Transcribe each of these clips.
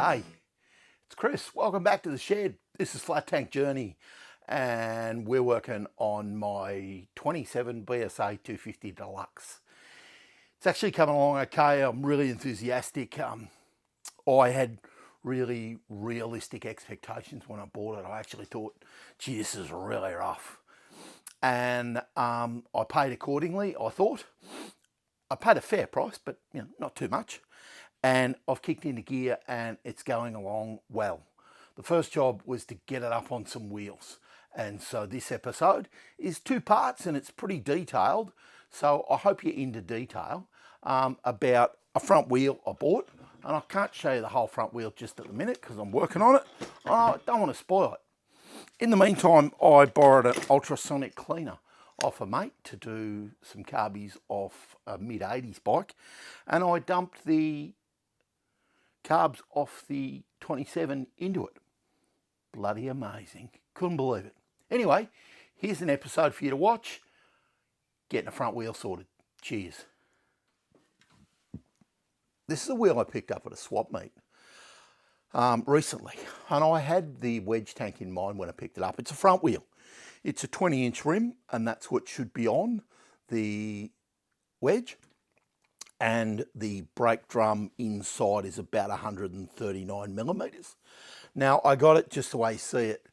G'day, it's Chris. Welcome back to the shed. This is Flat Tank Journey and we're working on my 27 BSA 250 Deluxe. It's actually coming along okay. I'm really enthusiastic. I had really realistic expectations when I bought it. I actually thought, gee, this is really rough. And I paid accordingly, I thought. I paid a fair price, but not too much. And I've kicked into gear and it's going along well. The first job was to get it up on some wheels. And so this episode is 2 parts and it's pretty detailed. So I hope you're into detail about a front wheel I bought. And I can't show you the whole front wheel just at the minute because I'm working on it. I don't want to spoil it. In the meantime, I borrowed an ultrasonic cleaner off a mate to do some carbies off a mid-80s bike. And I dumped the carbs off the 27 into it. Bloody amazing. Couldn't believe it. Anyway, here's an episode for you to watch. Getting the front wheel sorted. Cheers. This is a wheel I picked up at a swap meet recently. And I had the Wedge Tank in mind when I picked it up. It's a front wheel. It's a 20-inch rim, and that's what should be on the Wedge. And the brake drum inside is about 139 millimeters. Now, I got it just the way you see it.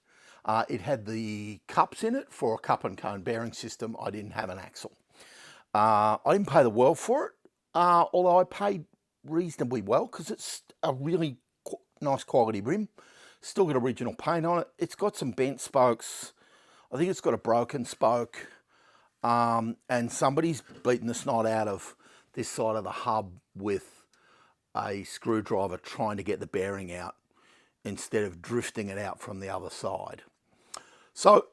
It had the cups in it for a cup and cone bearing system. I didn't have an axle. I didn't pay the world for it, although I paid reasonably well because it's a really nice quality rim. Still got original paint on it. It's got some bent spokes. I think it's got a broken spoke. And somebody's beaten the snot out of this side of the hub with a screwdriver trying to get the bearing out instead of drifting it out from the other side. So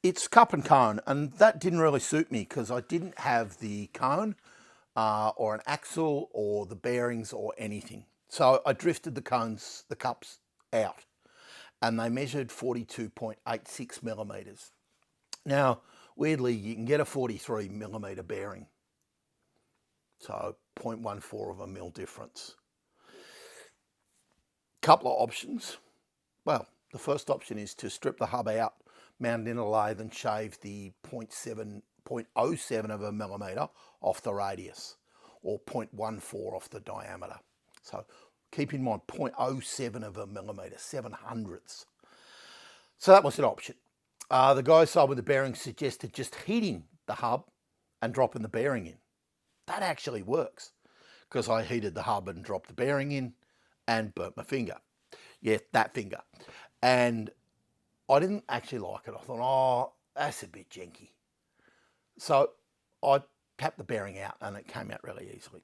it's cup and cone, and that didn't really suit me because I didn't have the cone or an axle or the bearings or anything. So I drifted the cups out, and they measured 42.86 millimeters. Now, weirdly, you can get a 43 millimeter bearing. So 0.14 of a mil difference. Couple of options. Well, the first option is to strip the hub out, mount it in a lathe and shave the 0.07 of a millimeter off the radius, or 0.14 off the diameter. So keep in mind 0.07 of a millimeter, 7/100ths. So that was an option. The guy sold with the bearing suggested just heating the hub and dropping the bearing in. That actually works because I heated the hub and dropped the bearing in and burnt my finger. Yeah, that finger. And I didn't actually like it. I thought, oh, that's a bit janky. So I tapped the bearing out and it came out really easily.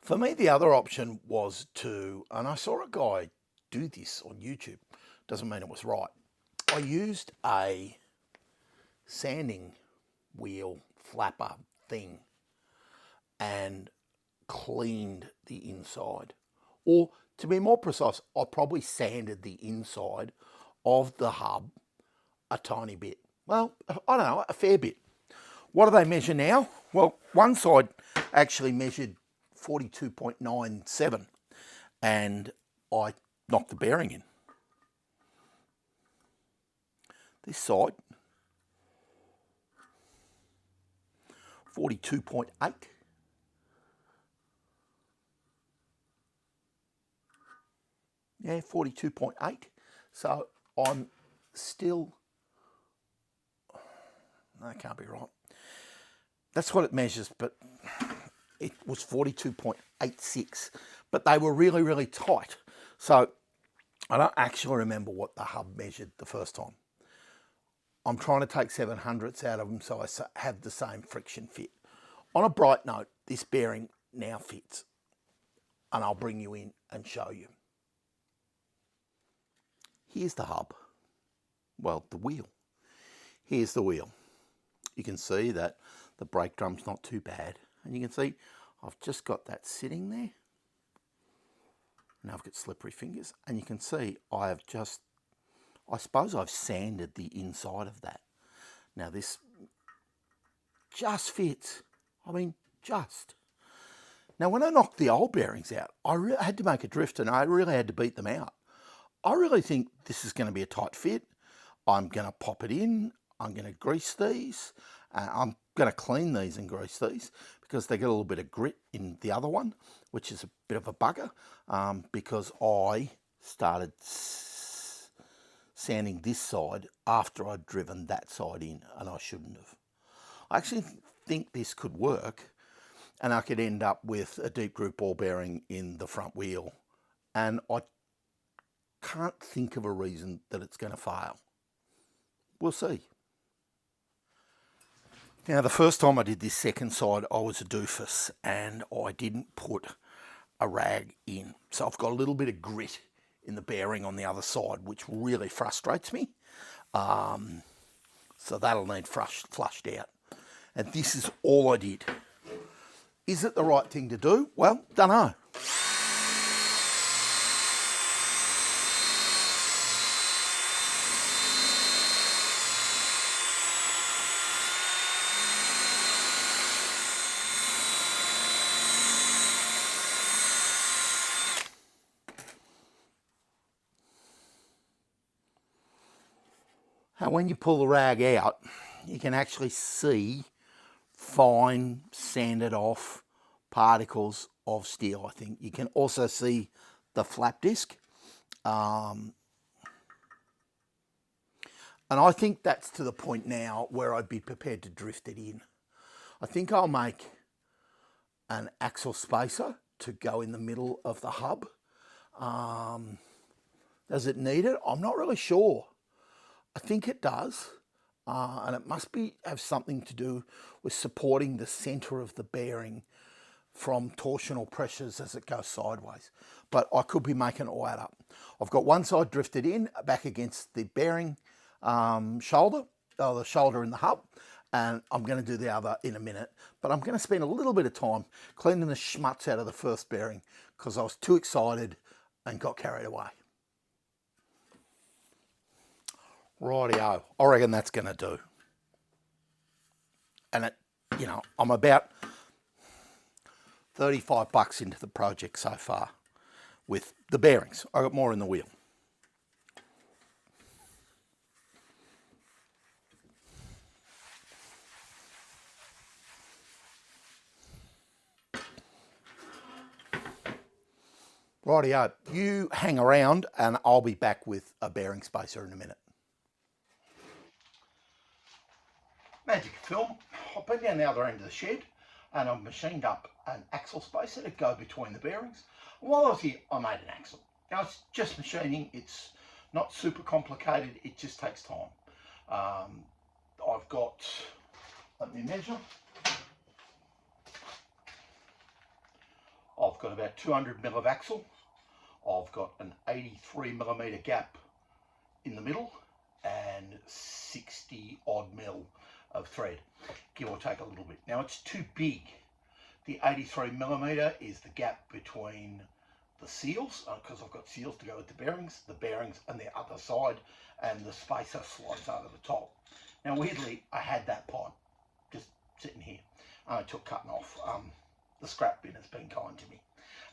For me, the other option was and I saw a guy do this on YouTube. Doesn't mean it was right. I used a sanding wheel flapper thing and cleaned the inside. Or to be more precise, I probably sanded the inside of the hub a tiny bit. Well, I don't know, a fair bit. What do they measure now? Well, one side actually measured 42.97 and I knocked the bearing in. This side, 42.8. Yeah, 42.8. So I'm still, that can't be right. That's what it measures, but it was 42.86. But they were really, really tight. So I don't actually remember what the hub measured the first time. I'm trying to take 7/100ths out of them so I have the same friction fit. On a bright note, this bearing now fits. And I'll bring you in and show you. Here's the hub. Well, the wheel. Here's the wheel. You can see that the brake drum's not too bad. And you can see I've just got that sitting there. Now I've got slippery fingers. And you can see I suppose I've sanded the inside of that. Now this just fits. I mean, just. Now, when I knocked the old bearings out, I had to make a drift and I really had to beat them out. I really think this is going to be a tight fit. I'm going to pop it in. I'm going to grease these. I'm going to clean these and grease these because they get a little bit of grit in the other one, which is a bit of a bugger because I started sanding this side after I'd driven that side in, and I shouldn't have. I actually think this could work, and I could end up with a deep groove ball bearing in the front wheel, and I can't think of a reason that it's going to fail. We'll see. Now, the first time I did this second side, I was a doofus and I didn't put a rag in. So I've got a little bit of grit in the bearing on the other side, which really frustrates me. So that'll need flushed out. And this is all I did. Is it the right thing to do? Well, don't know. Now, when you pull the rag out, you can actually see fine sanded off particles of steel, I think. You can also see the flap disc. And I think that's to the point now where I'd be prepared to drift it in. I think I'll make an axle spacer to go in the middle of the hub. Does it need it? I'm not really sure. I think it does, and it must have something to do with supporting the centre of the bearing from torsional pressures as it goes sideways. But I could be making it all up. I've got one side drifted in, back against the bearing shoulder, or the shoulder in the hub, and I'm going to do the other in a minute. But I'm going to spend a little bit of time cleaning the schmutz out of the first bearing because I was too excited and got carried away. Rightio, I reckon that's going to do. And it, I'm about $35 into the project so far with the bearings. I got more in the wheel. Rightio, you hang around and I'll be back with a bearing spacer in a minute. Magic film. I've been down the other end of the shed and I've machined up an axle spacer to go between the bearings. And while I was here, I made an axle. Now it's just machining, it's not super complicated, it just takes time. I've got, let me measure, I've got about 200 mil of axle, I've got an 83mm gap in the middle and 60 odd mil of thread, give or take a little bit. Now it's too big. The 83mm is the gap between the seals, because I've got seals to go with the bearings on the other side, and the spacer slides over the top. Now weirdly, I had that pipe just sitting here. I took cutting off. The scrap bin has been kind to me.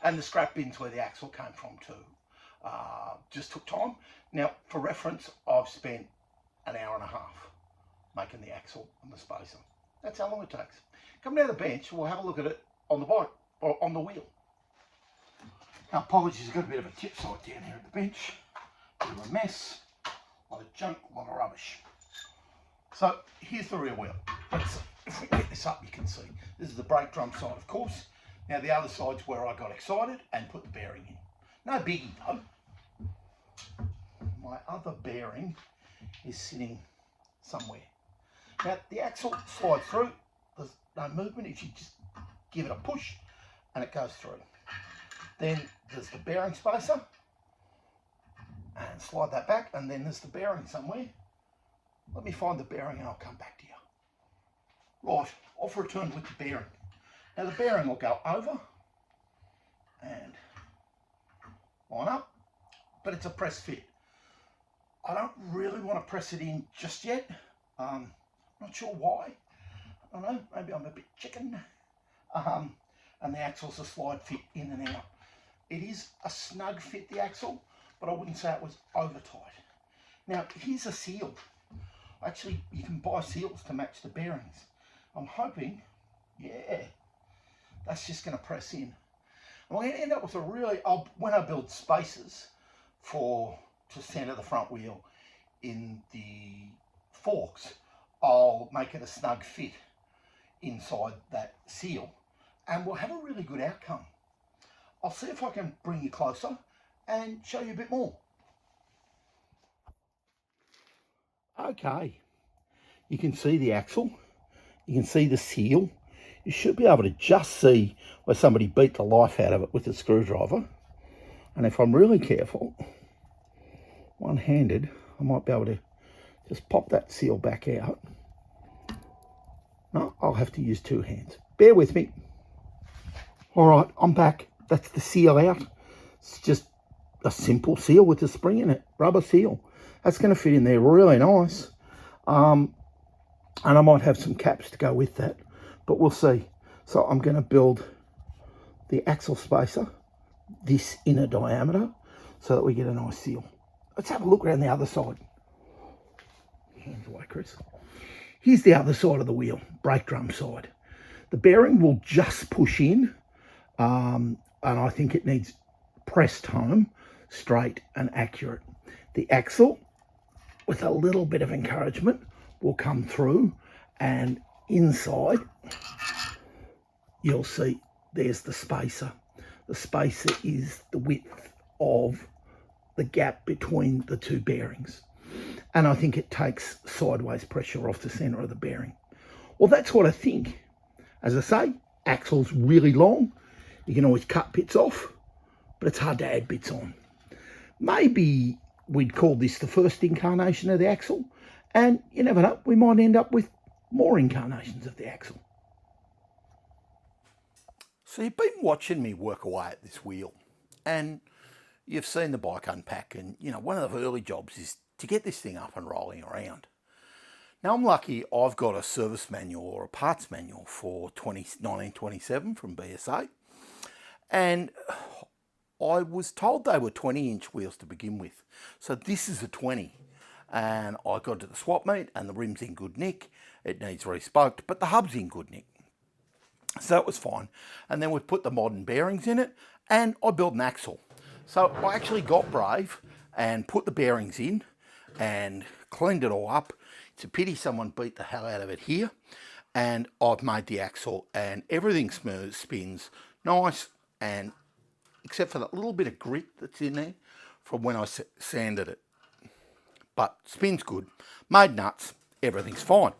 And the scrap bin's where the axle came from too. Just took time. Now, for reference, I've spent an hour and a half making the axle and the spacer. That's how long it takes. Come down the bench, we'll have a look at it on the bike, or on the wheel. Now, apologies, I've got a bit of a tip side down here at the bench. Bit of a mess, a lot of junk, a lot of rubbish. So, here's the rear wheel. If we get this up, you can see. This is the brake drum side, of course. Now, the other side's where I got excited and put the bearing in. No biggie, though. My other bearing is sitting somewhere. Now, the axle slides through. There's no movement. If you just give it a push and it goes through. Then there's the bearing spacer. And slide that back. And then there's the bearing somewhere. Let me find the bearing and I'll come back to you. Right, off return with the bearing. Now the bearing will go over and line up, but it's a press fit. I don't really want to press it in just yet. Not sure why. I don't know, maybe I'm a bit chicken. and the axle's a slide fit in and out. It is a snug fit, the axle, but I wouldn't say it was over tight. Now, here's a seal. Actually, you can buy seals to match the bearings. I'm hoping, yeah, that's just going to press in. I'm going to end up with a really, when I build spaces to center the front wheel in the forks, I'll make it a snug fit inside that seal, and we'll have a really good outcome. I'll see if I can bring you closer and show you a bit more. Okay, you can see the axle, you can see the seal. You should be able to just see where somebody beat the life out of it with a screwdriver. And if I'm really careful, one-handed, I might be able to just pop that seal back out. No, I'll have to use two hands. Bear with me. All right, I'm back. That's the seal out. It's just a simple seal with a spring in it, rubber seal. That's going to fit in there really nice. And I might have some caps to go with that, but we'll see. So I'm going to build the axle spacer, this inner diameter, so that we get a nice seal. Let's have a look around the other side. Hands away, Chris. Here's the other side of the wheel, brake drum side. The bearing will just push in, and I think it needs pressed home, straight and accurate. The axle, with a little bit of encouragement, will come through, and inside you'll see there's the spacer. The spacer is the width of the gap between the two bearings, and I think it takes sideways pressure off the center of the bearing. Well, that's what I think. As I say, axle's really long. You can always cut bits off, but it's hard to add bits on. Maybe we'd call this the first incarnation of the axle, and you never know, we might end up with more incarnations of the axle. So you've been watching me work away at this wheel, and you've seen the bike unpack, and you know, one of the early jobs is to get this thing up and rolling around. Now I'm lucky I've got a service manual or a parts manual for 1927 from BSA, and I was told they were 20-inch wheels to begin with. So this is a 20, and I got to the swap meet and the rim's in good nick. It needs respoked, but the hub's in good nick. So it was fine. And then we put the modern bearings in it, and I built an axle. So I actually got brave and put the bearings in and cleaned it all up. It's a pity someone beat the hell out of it here. And I've made the axle, and everything smooth, spins nice, and except for that little bit of grit that's in there from when I sanded it. But spins good, made nuts, everything's fine.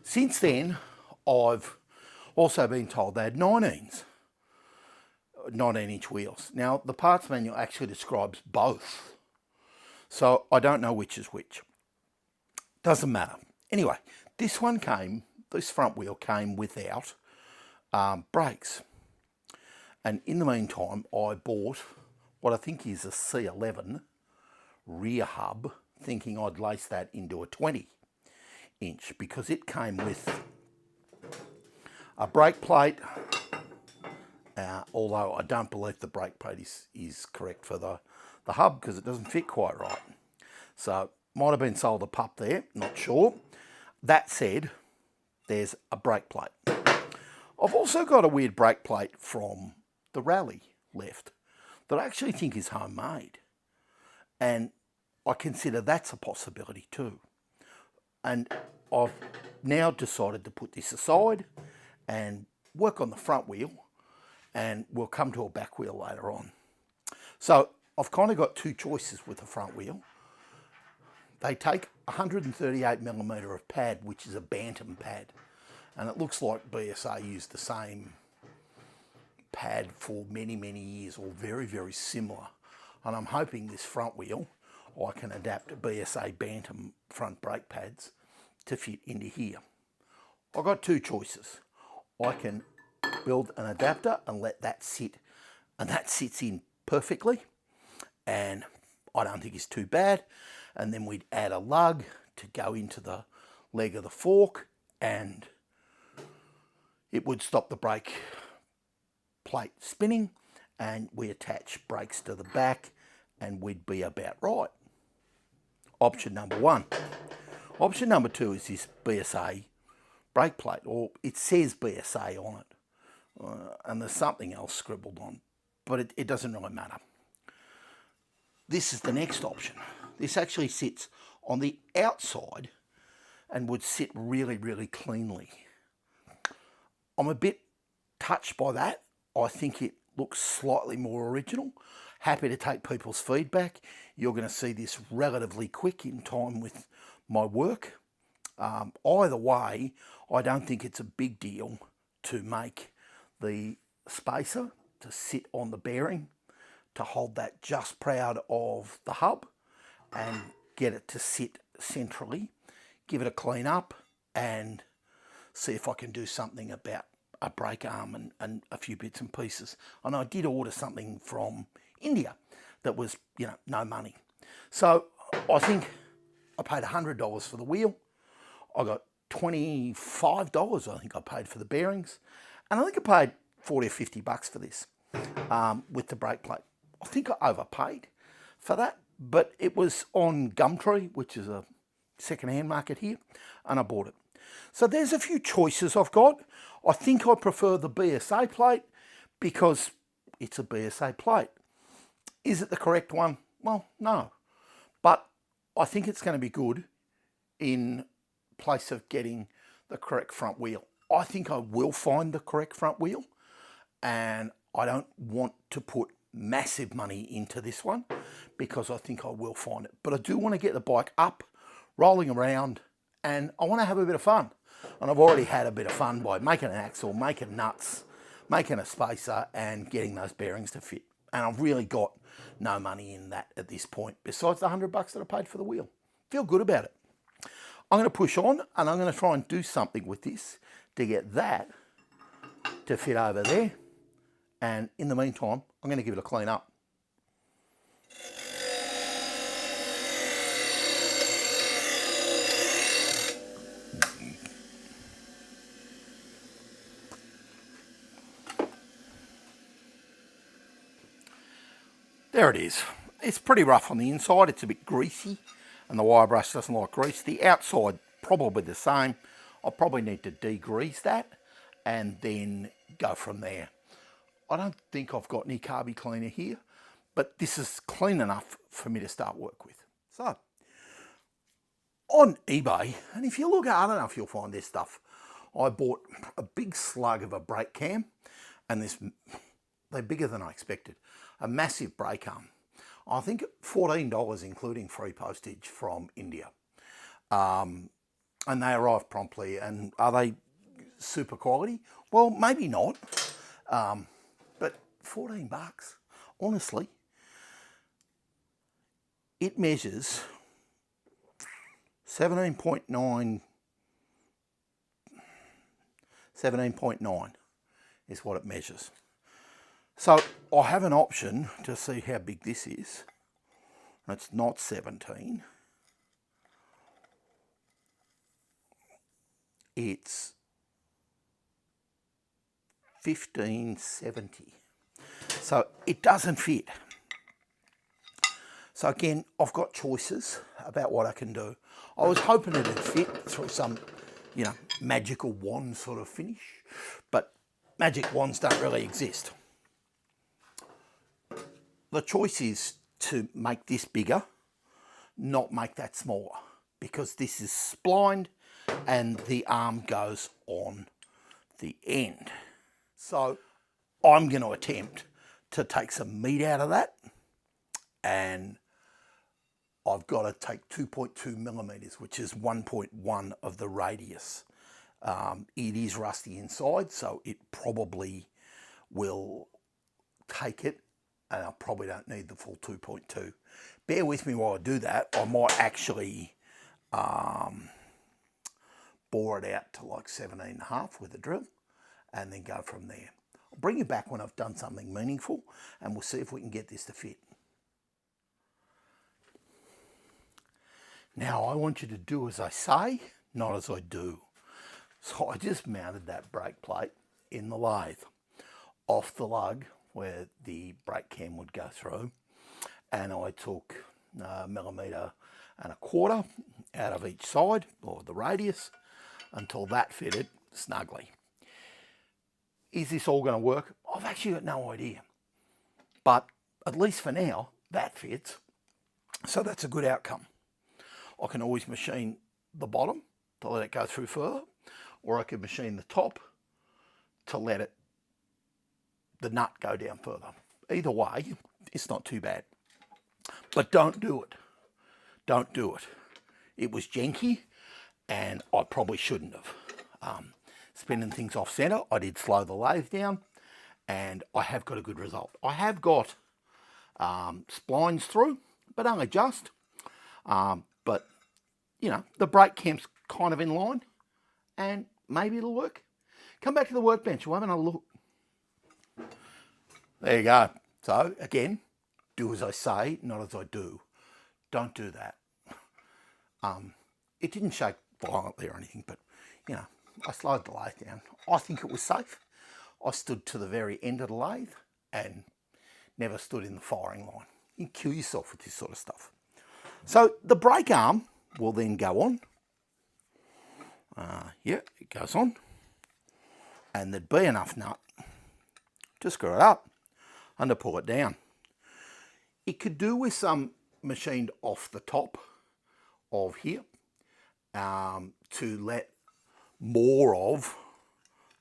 Since then, I've also been told they had 19-inch wheels. Now, the parts manual actually describes both, so I don't know which is which. Doesn't matter. Anyway, this front wheel came without brakes. And in the meantime, I bought what I think is a C11 rear hub, thinking I'd lace that into a 20-inch because it came with a brake plate, although I don't believe the brake plate is correct for the hub because it doesn't fit quite right. So, might have been sold a pup there, not sure. That said, there's a brake plate. I've also got a weird brake plate from the Rally left that I actually think is homemade, and I consider that's a possibility too. And I've now decided to put this aside and work on the front wheel, and we'll come to a back wheel later on. So I've kind of got two choices with the front wheel. They take 138mm of pad, which is a Bantam pad, and it looks like BSA used the same pad for many, many years, or very, very similar. And I'm hoping this front wheel, I can adapt BSA Bantam front brake pads to fit into here. I've got two choices. I can build an adapter and let that sit, and that sits in perfectly, and I don't think it's too bad. And then we'd add a lug to go into the leg of the fork, and it would stop the brake plate spinning, and we attach brakes to the back and we'd be about right. Option number one. Option number two is this BSA brake plate, or it says BSA on it, and there's something else scribbled on, but it doesn't really matter. This is the next option. This actually sits on the outside and would sit really, really cleanly. I'm a bit touched by that. I think it looks slightly more original. Happy to take people's feedback. You're going to see this relatively quick in time with my work. Either way, I don't think it's a big deal to make the spacer to sit on the bearing, to hold that just proud of the hub and get it to sit centrally. Give it a clean up and see if I can do something about a brake arm and a few bits and pieces. And I did order something from India that was, no money. So I think I paid $100 for the wheel. I got $25, I think I paid for the bearings. And I think I paid 40 or 50 bucks for this with the brake plate. I think I overpaid for that, but it was on Gumtree, which is a second-hand market here, and I bought it. So there's a few choices I've got. I think I prefer the BSA plate because it's a BSA plate. Is it the correct one? Well, no. But I think it's going to be good in place of getting the correct front wheel. I think I will find the correct front wheel, and I don't want to put massive money into this one because I think I will find it. But I do want to get the bike up, rolling around, and I want to have a bit of fun. And I've already had a bit of fun by making an axle, making nuts, making a spacer, and getting those bearings to fit. And I've really got no money in that at this point, besides the $100 that I paid for the wheel. Feel good about it. I'm going to push on, and I'm going to try and do something with this to get that to fit over there. And in the meantime, I'm going to give it a clean up. There it is. It's pretty rough on the inside. It's a bit greasy, and the wire brush doesn't like grease. The outside, probably the same. I'll probably need to degrease that and then go from there. I don't think I've got any carby cleaner here, but this is clean enough for me to start work with. So, on eBay, and if you look hard enough, you'll find this stuff. I bought a big slug of a brake cam, and they're bigger than I expected. A massive brake arm. I think $14, including free postage from India. And they arrived promptly. And are they super quality? Well, maybe not. But 14 bucks, honestly. It measures 17.9 is what it measures. So I have an option to see how big this is. It's not 17. It's 1570. So it doesn't fit. So again, I've got choices about what I can do. I was hoping it'd fit through some, magical wand sort of finish, but magic wands don't really exist. The choice is to make this bigger, not make that smaller, because this is splined and the arm goes on the end. So I'm going to attempt to take some meat out of that, and I've got to take 2.2 millimeters, which is 1.1 of the radius. It is rusty inside, so it probably will take it, and I probably don't need the full 2.2. Bear with me while I do that. I might actually bore it out to like 17.5 with a drill and then go from there. I'll bring you back when I've done something meaningful, and we'll see if we can get this to fit. Now I want you to do as I say, not as I do. So I just mounted that brake plate in the lathe off the lug where the brake cam would go through, and I took a 1.25 millimetre out of each side, or the radius, until that fitted snugly. Is this all going to work? I've actually got no idea, but at least for now that fits, so that's a good outcome. I can always machine the bottom to let it go through further, or I could machine the top to let the nut go down further. Either way, it's not too bad. But don't do it. Don't do it. It was janky, and I probably shouldn't have. Spinning things off center, I did slow the lathe down, and I have got a good result. I have got splines through, but only just. But, you know, the brake cam's kind of in line, and maybe it'll work. Come back to the workbench, we'll have another look. There you go. So, again, do as I say, not as I do. Don't do that. It didn't shake violently or anything, but, you know, I slowed the lathe down. I think it was safe. I stood to the very end of the lathe and never stood in the firing line. You can kill yourself with this sort of stuff. So the brake arm will then go on. Yeah, it goes on. And there'd be enough nut to screw it up and to pull it down. It could do with some machined off the top of here to let more of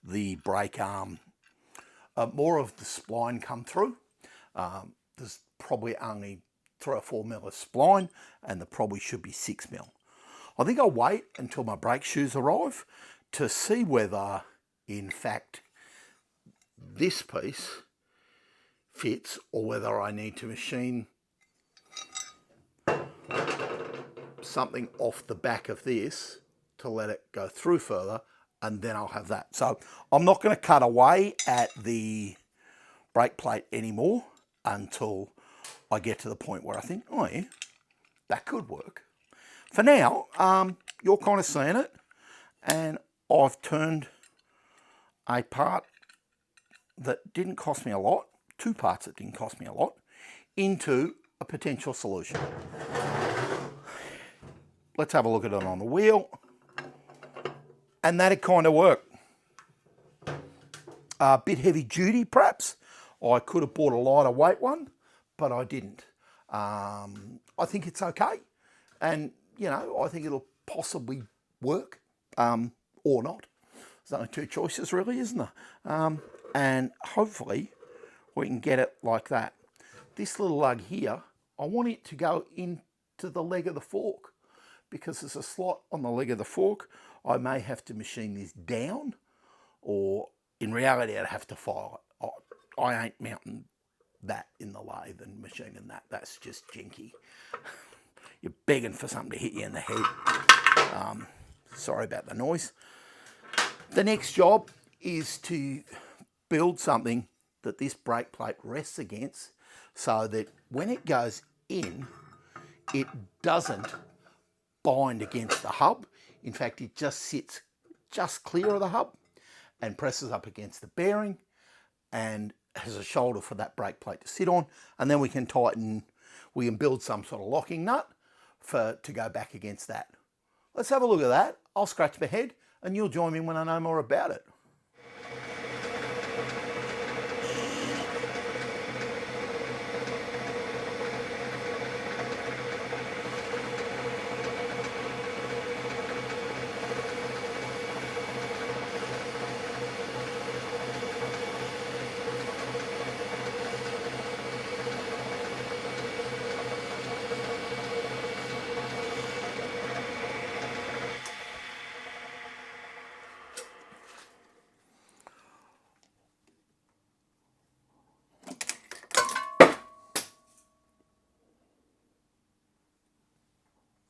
the brake arm, more of the spline come through. There's probably only 3 or 4 mil of spline, and there probably should be 6 mil. I think I'll wait until my brake shoes arrive to see whether, in fact, this piece fits, or whether I need to machine something off the back of this to let it go through further, and then I'll have that. So I'm not going to cut away at the brake plate anymore until I get to the point where I think, oh yeah, that could work. For now, you're kind of seeing it, and I've turned a part that didn't cost me a lot, 2 parts that didn't cost me a lot, into a potential solution. Let's have a look at it on the wheel. And that'd kind of work. A bit heavy duty, perhaps. I could have bought a lighter weight one, but I didn't. I think it's okay. And, you know, I think it'll possibly work or not. There's only 2 choices really, isn't there? And hopefully we can get it like that. This little lug here, I want it to go into the leg of the fork, because there's a slot on the leg of the fork. I may have to machine this down, or in reality I'd have to file it. I ain't mounting that in the lathe and machining that. That's just jinky. You're begging for something to hit you in the head. Sorry about the noise. The next job is to build something that this brake plate rests against, so that when it goes in, it doesn't bind against the hub. In fact, it just sits just clear of the hub and presses up against the bearing and has a shoulder for that brake plate to sit on. And then we can tighten, we can build some sort of locking nut to go back against that. Let's have a look at that. I'll scratch my head and you'll join me when I know more about it.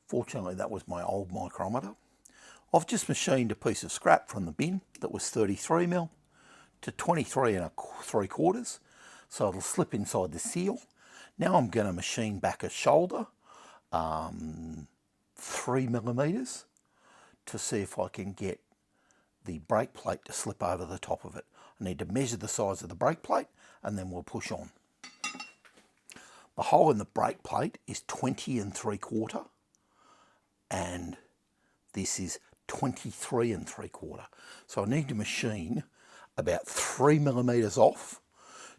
Fortunately, that was my old micrometer. I've just machined a piece of scrap from the bin that was 33mm to 23 3/4, so it'll slip inside the seal. Now I'm going to machine back a shoulder, 3mm, to see if I can get the brake plate to slip over the top of it. I need to measure the size of the brake plate and then we'll push on. The hole in the brake plate is 20 3/4 and this is 23 3/4. So I need to machine about 3 millimeters off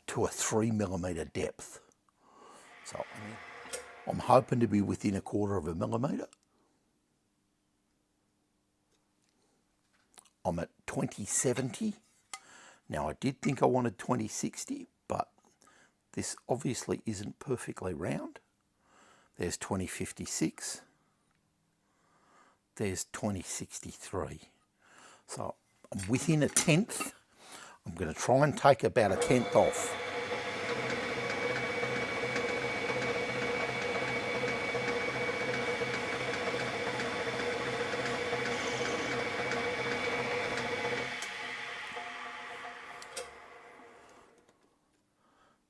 to a 3 millimeter depth. So I'm hoping to be within 1/4 millimeter. I'm at 2070. Now I did think I wanted 2060, but this obviously isn't perfectly round. There's 2056. There's 2063. So I'm within 1/10. I'm going to try and take about 1/10 off.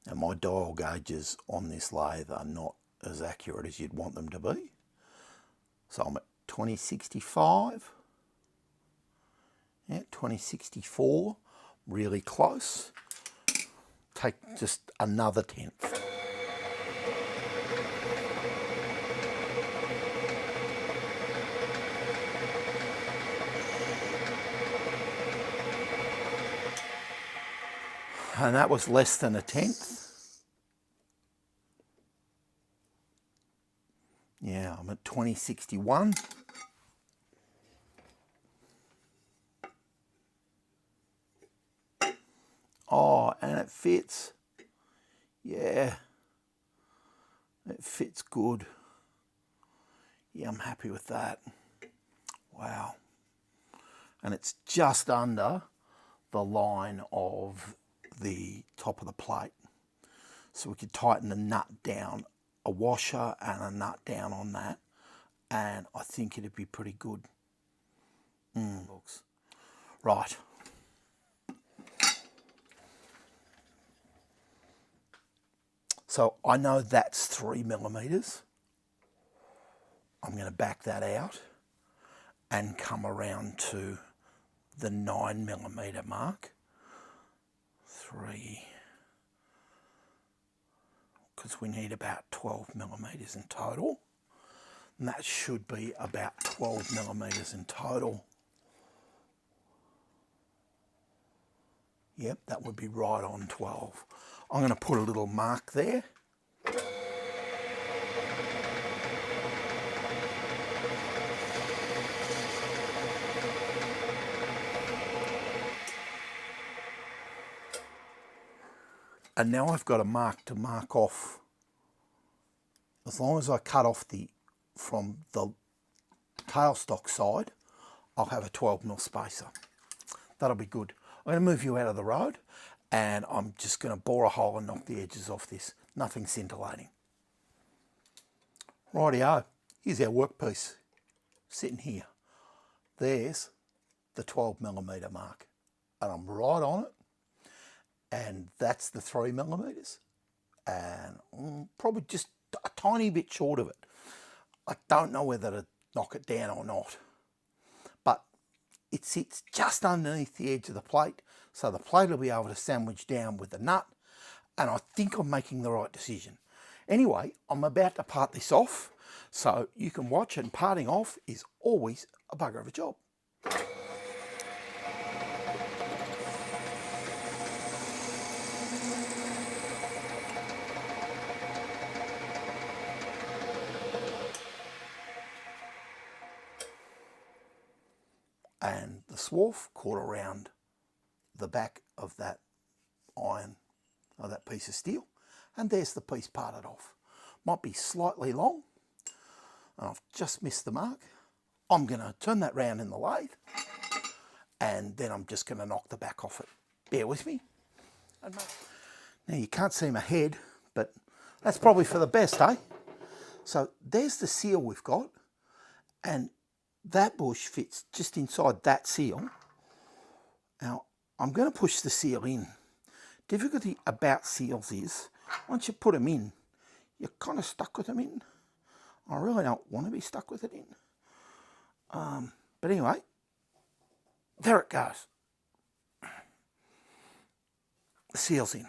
Now my dial gauges on this lathe are not as accurate as you'd want them to be. So I'm at 2065. Yeah, 2064. Really close. Take just another 1/10. And that was less than 1/10. Yeah, I'm at 2061. Oh, and it fits. Yeah, it fits good. Yeah, I'm happy with that. Wow. And it's just under the line of the top of the plate. So we could tighten a nut down, a washer and a nut down on that, and I think it'd be pretty good. Looks right. So I know that's 3 millimeters. I'm going to back that out and come around to the 9 millimeter mark. 3, because we need about 12 millimeters in total. And that should be about 12 millimeters in total. Yep, that would be right on 12. I'm going to put a little mark there. And now I've got a mark to mark off. As long as I cut off from the tailstock side, I'll have a 12mm spacer. That'll be good. I'm going to move you out of the road and I'm just going to bore a hole and knock the edges off this. Nothing scintillating. Rightio, here's our workpiece sitting here. There's the 12 millimeter mark and I'm right on it. And that's the 3 millimeters. And probably just a tiny bit short of it. I don't know whether to knock it down or not. But it sits just underneath the edge of the plate, so the plate will be able to sandwich down with the nut, and I think I'm making the right decision. Anyway, I'm about to part this off, so you can watch, and parting off is always a bugger of a job. And the swarf caught around the back of that iron, or that piece of steel, and there's the piece parted off. Might be slightly long, and I've just missed the mark. I'm going to turn that round in the lathe, and then I'm just going to knock the back off it. Bear with me. Now you can't see my head, but that's probably for the best, eh? So there's the seal we've got, and that bush fits just inside that seal. Now, I'm going to push the seal in. Difficulty about seals is, once you put them in, you're kind of stuck with them in. I really don't want to be stuck with it in. But anyway, there it goes. The seal's in.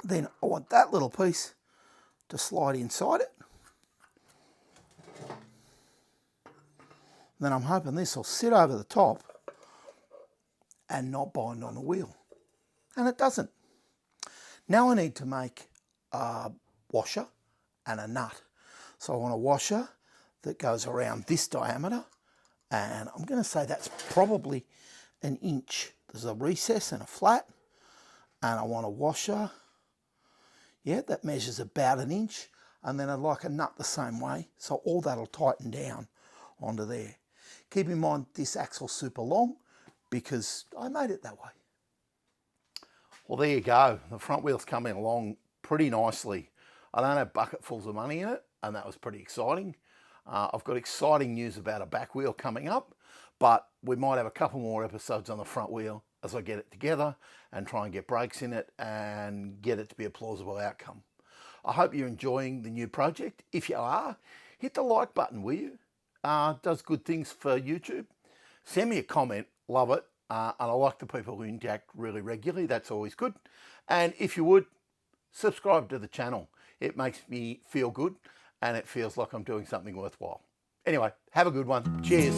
Then I want that little piece to slide inside it. Then I'm hoping this will sit over the top and not bind on the wheel. And it doesn't. Now I need to make a washer and a nut. So I want a washer that goes around this diameter, and I'm going to say that's probably an inch. There's a recess and a flat, and I want a washer, yeah, that measures about an inch, and then I'd like a nut the same way, so all that'll tighten down onto there. Keep in mind this axle's super long because I made it that way. Well, there you go. The front wheel's coming along pretty nicely. I don't have bucketfuls of money in it, and that was pretty exciting. I've got exciting news about a back wheel coming up, but we might have a couple more episodes on the front wheel as I get it together and try and get brakes in it and get it to be a plausible outcome. I hope you're enjoying the new project. If you are, hit the like button, will you? Does good things for YouTube. Send me a comment, love it. And I like the people who interact really regularly. That's always good. And if you would, subscribe to the channel. It makes me feel good and it feels like I'm doing something worthwhile. Anyway, have a good one. Cheers.